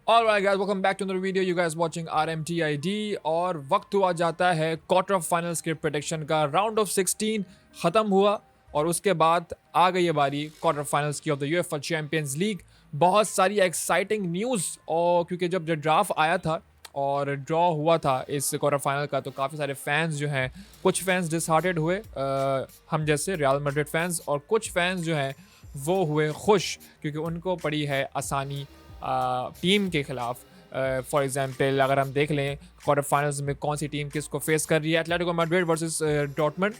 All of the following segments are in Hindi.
Alright guys, welcome back to another video. You guys watching RMTID और वक्त हुआ जाता है क्वार्टर ऑफ फाइनल्स के प्रेडिक्शन का। राउंड ऑफ 16 ख़त्म हुआ और उसके बाद आ गई है बारी क्वार्टर फाइनल्स की of the UEFA champions league. बहुत सारी एक्साइटिंग न्यूज़, और क्योंकि जब ड्राफ्ट आया था और ड्रॉ हुआ था इस क्वार्टर फाइनल का, तो काफ़ी सारे फैंस जो हैं, कुछ फैंस डिसहार्टेड हुए, हम जैसे रियल मैड्रिड फैंस, और कुछ फैंस जो हैं वो हुए खुश क्योंकि उनको पड़ी है आसानी टीम के खिलाफ। फॉर एग्जांपल अगर हम देख लें क्वार्टर फाइनल्स में कौन सी टीम किसको फेस कर रही है, Atletico Madrid versus Dortmund,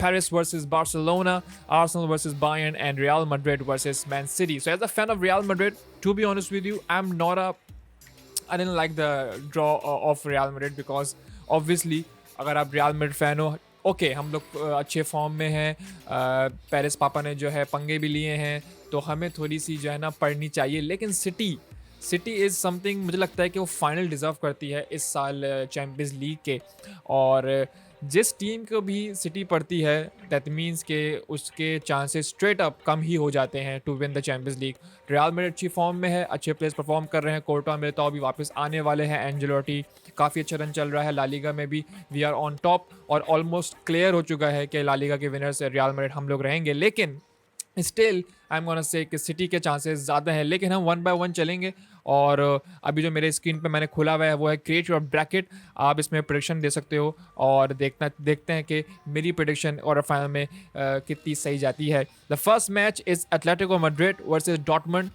Paris versus Barcelona, Arsenal versus Bayern, and Real Madrid versus Man City. So as a fan of Real Madrid, to be honest with you, I didn't like the draw of Real Madrid because obviously अगर आप Real Madrid fan हो, ओके हम लोग अच्छे फॉर्म में हैं, पेरिस पापा ने जो है पंगे भी लिए हैं, तो हमें थोड़ी सी जो है ना पढ़नी चाहिए। लेकिन सिटी इज़ समथिंग, मुझे लगता है कि वो फाइनल डिज़र्व करती है इस साल चैम्पियंस लीग के। और जिस टीम को भी सिटी पड़ती है, दैट मीन्स के उसके चांसेस स्ट्रेट अप कम ही हो जाते हैं to win the champions league. Real Madrid अच्छी फॉर्म में है, अच्छे प्लेयर्स परफॉर्म कर रहे हैं, कोर्टा में तो अभी वापस आने वाले हैं, एंजेलोटी काफ़ी अच्छा रन चल रहा है, ला लीगा में भी वी आर ऑन टॉप, और ऑलमोस्ट क्लियर हो चुका है कि ला लीगा के विनर्स रियल मैड्रिड हम लोग रहेंगे। लेकिन still I am gonna say कि सिटी के चांसेस ज़्यादा हैं। लेकिन हम वन बाय वन चलेंगे, और अभी जो मेरे स्क्रीन पे मैंने खोला हुआ है वो है क्रिएट योर ब्रैकेट। आप इसमें प्रेडिक्शन दे सकते हो और देखते हैं कि मेरी प्रेडिक्शन और फाइनल में कितनी सही जाती है। The first match is Atletico Madrid versus Dortmund.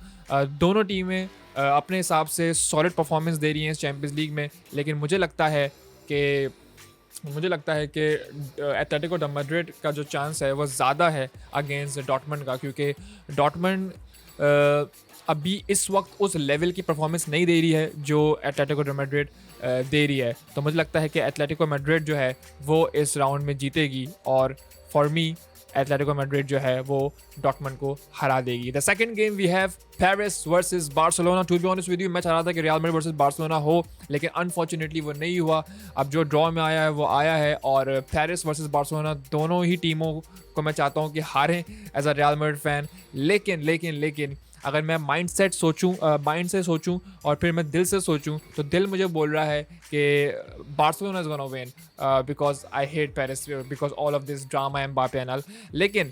दोनों टीमें अपने हिसाब से सॉलिड परफॉर्मेंस दे रही हैं इस चैम्पियंस लीग में, लेकिन मुझे लगता है कि एटलेटिको द मैड्रिड का जो चांस है वो ज़्यादा है अगेंस्ट डॉर्टमुंड का, क्योंकि डॉर्टमुंड अभी इस वक्त उस लेवल की परफॉर्मेंस नहीं दे रही है जो एटलेटिको द मैड्रिड दे रही है। तो मुझे लगता है कि एटलेटिको मैड्रिड जो है वो इस राउंड में जीतेगी, और फॉर मी एटलेटिको मैड्रिड जो है वो डॉर्टमुंड को हरा देगी। The second game we have Paris versus Barcelona. To be honest with you, मैं चाह रहा था कि रियल मैड्रिड वर्सेस बार्सिलोना हो, लेकिन अनफॉर्चुनेटली वो नहीं हुआ। अब जो ड्रॉ में आया है वो आया है, और पेरिस वर्सेस बार्सिलोना दोनों ही टीमों को मैं चाहता हूँ कि हारें as a Real Madrid fan. लेकिन अगर मैं माइंड से सोचूं और फिर मैं दिल से सोचूं, तो दिल मुझे बोल रहा है कि Barcelona is gonna win, because I hate Paris, because all of this drama Mbappe and all. लेकिन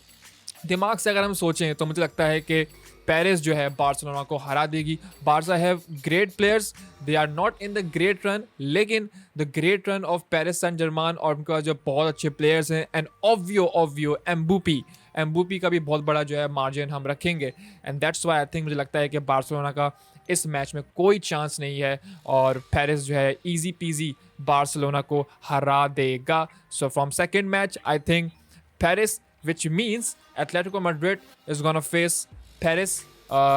दिमाग से अगर हम सोचें तो मुझे लगता है कि पेरिस जो है बार्सिलोना को हरा देगी। Barca have great players, they are not in the great run, लेकिन the great run of Paris Saint Germain और उनका जो बहुत अच्छे प्लेयर्स हैं, एंड ऑब्वियो एम्बूपी का भी बहुत बड़ा जो है मार्जिन हम रखेंगे, and that's why I think मुझे लगता है कि बार्सिलोना का इस मैच में कोई चांस नहीं है, और पेरिस जो है ईजी पीजी बार्सिलोना को हरा देगा। So from second match I think Paris, which means Atletico Madrid is gonna face Paris।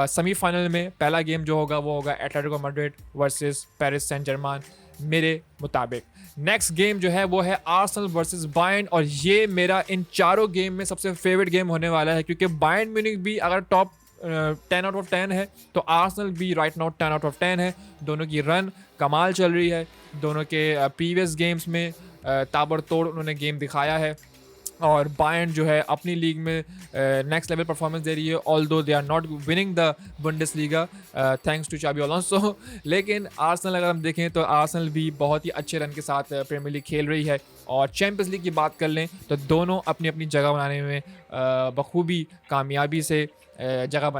Semifinal में पहला गेम जो होगा वो होगा Atletico Madrid versus Paris Saint Germain मेरे मुताबिक। नेक्स्ट गेम जो है वो है आर्सेनल वर्सेस बायर्न, और ये मेरा इन चारों गेम में सबसे फेवरेट गेम होने वाला है, क्योंकि बायर्न म्यूनिख भी अगर टॉप 10 आउट ऑफ 10 है, तो आर्सेनल भी राइट नाउ 10 आउट ऑफ 10 है। दोनों की रन कमाल चल रही है, दोनों के प्रीवियस गेम्स में ताबड़तोड़ उन्होंने गेम दिखाया है, और बायर्न जो है अपनी लीग में नेक्स्ट लेवल परफॉर्मेंस दे रही है, although they are not winning the Bundesliga thanks to Xabi Alonso. लेकिन आर्सेनल अगर हम देखें तो आर्सेनल भी बहुत ही अच्छे रन के साथ प्रीमियर लीग खेल रही है, और चैंपियंस लीग की बात कर लें तो दोनों अपनी अपनी जगह बनाने में बखूबी कामयाबी से जगह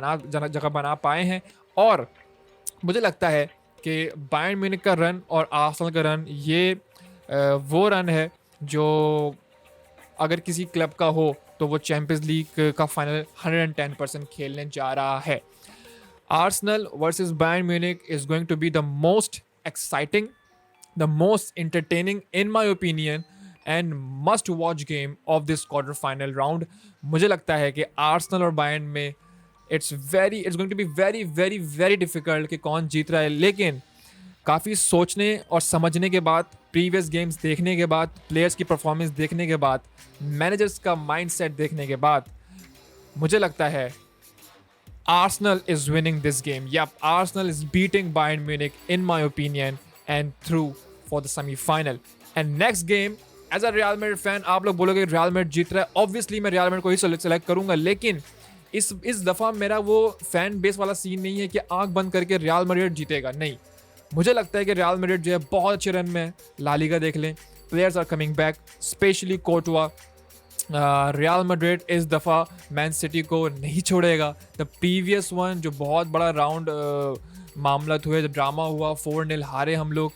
बना पाए हैं। और मुझे लगता है कि बायर्न म्यूनिख का रन और आर्सेनल का रन ये वो रन है जो अगर किसी क्लब का हो तो वो चैंपियंस लीग का फाइनल 110% खेलने जा रहा है। Arsenal versus Bayern Munich is going to be the most exciting, the most entertaining in my opinion and must watch game of this quarter final round. मुझे लगता है कि आर्सेनल और बायर्न में it's going to be very very very difficult कि कौन जीत रहा है, लेकिन काफ़ी सोचने और समझने के बाद, प्रीवियस गेम्स देखने के बाद, प्लेयर्स की परफॉर्मेंस देखने के बाद, मैनेजर्स का माइंडसेट देखने के बाद, मुझे लगता है Arsenal is winning this game. या Arsenal is beating Bayern Munich in my opinion and through for the semifinal. And next game, as a Real Madrid fan आप लोग बोलोगे रियल मैड्रिड जीत रहा है, ऑब्वियसली मैं रियल मैड्रिड को ही सेलेक्ट करूंगा, लेकिन इस दफ़ा मेरा वो फ़ैन बेस वाला सीन नहीं है कि आँख बंद करके रियल मैड्रिड जीतेगा, नहीं। मुझे लगता है कि रियल मैड्रिड जो है बहुत अच्छे रन में है। ला लीगा देख लें, players are coming back, specially Courtois. Real Madrid इस दफ़ा मैन सिटी को नहीं छोड़ेगा। द प्रीवियस वन जो बहुत बड़ा राउंड मामला हुए, जो ड्रामा हुआ, 4-0 हारे हम लोग।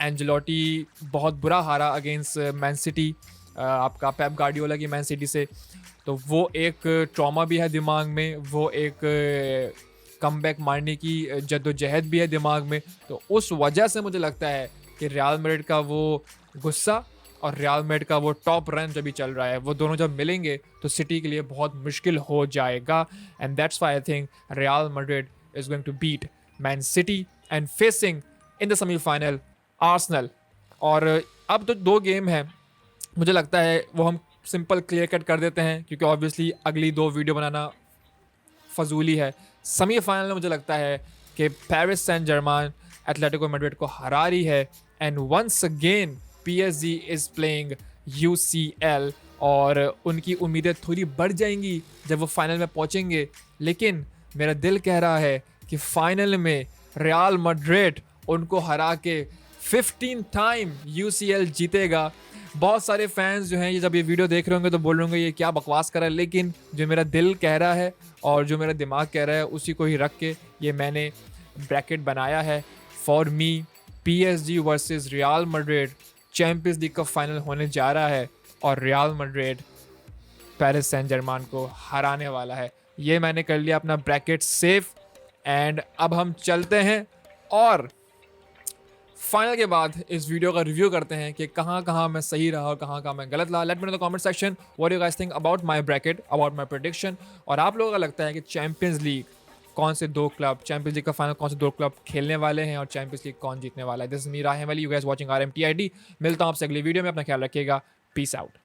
एंजेलोटी बहुत बुरा हारा अगेंस्ट मैन सिटी, आपका पेप गार्डियोला की मैन सिटी से। तो वो एक ट्रॉमा भी है दिमाग में, वो एक कमबैक मारने की जद्दोजहद भी है दिमाग में। तो उस वजह से मुझे लगता है कि रियल मैड्रिड का वो गुस्सा और रियल मैड्रिड का वो टॉप रन जो भी चल रहा है, वो दोनों जब मिलेंगे तो सिटी के लिए बहुत मुश्किल हो जाएगा। And that's why I think Real Madrid is going to beat Man City and facing in the semifinal Arsenal. और अब तो 2 गेम है, मुझे लगता है वो हम सिंपल क्लियर कट कर देते हैं, क्योंकि ऑब्वियसली अगली 2 वीडियो बनाना फजूली है। सेमीफाइनल में मुझे लगता है कि Paris Saint Germain Atletico Madrid को हरा रही है। And once again PSG is playing UCL, और उनकी उम्मीदें थोड़ी बढ़ जाएंगी जब वो फाइनल में पहुंचेंगे। लेकिन मेरा दिल कह रहा है कि फाइनल में रियल मैड्रिड उनको हरा के 15 टाइम UCL जीतेगा। बहुत सारे फैंस जो हैं ये जब ये वीडियो देख रहे होंगे तो बोल रहे होंगे ये क्या बकवास कर रहा है, लेकिन जो मेरा दिल कह रहा है और जो मेरा दिमाग कह रहा है उसी को ही रख के ये मैंने ब्रैकेट बनाया है। For me PSG versus Real Madrid Champions League का फाइनल होने जा रहा है, और Real Madrid Paris Saint Germain को हराने वाला है। ये मैंने कर लिया अपना ब्रैकेट सेफ। एंड अब हम चलते हैं और फाइनल के बाद इस वीडियो का रिव्यू करते हैं कि कहाँ कहाँ मैं सही रहा और कहाँ कहाँ मैं गलत रहा। Let me know the comment section what you guys think about my bracket, about my prediction. और आप लोगों का लगता है कि चैंपियंस लीग कौन से 2 क्लब, चैंपियंस लीग का फाइनल कौन से 2 क्लब खेलने वाले हैं और चैंपियंस लीग कौन जीतने वाला है। This is me Rahim Ali, you guys watching RMTID। मिलता हूँ आपसे अगली वीडियो में, अपना ख्याल रखिएगा। Peace out.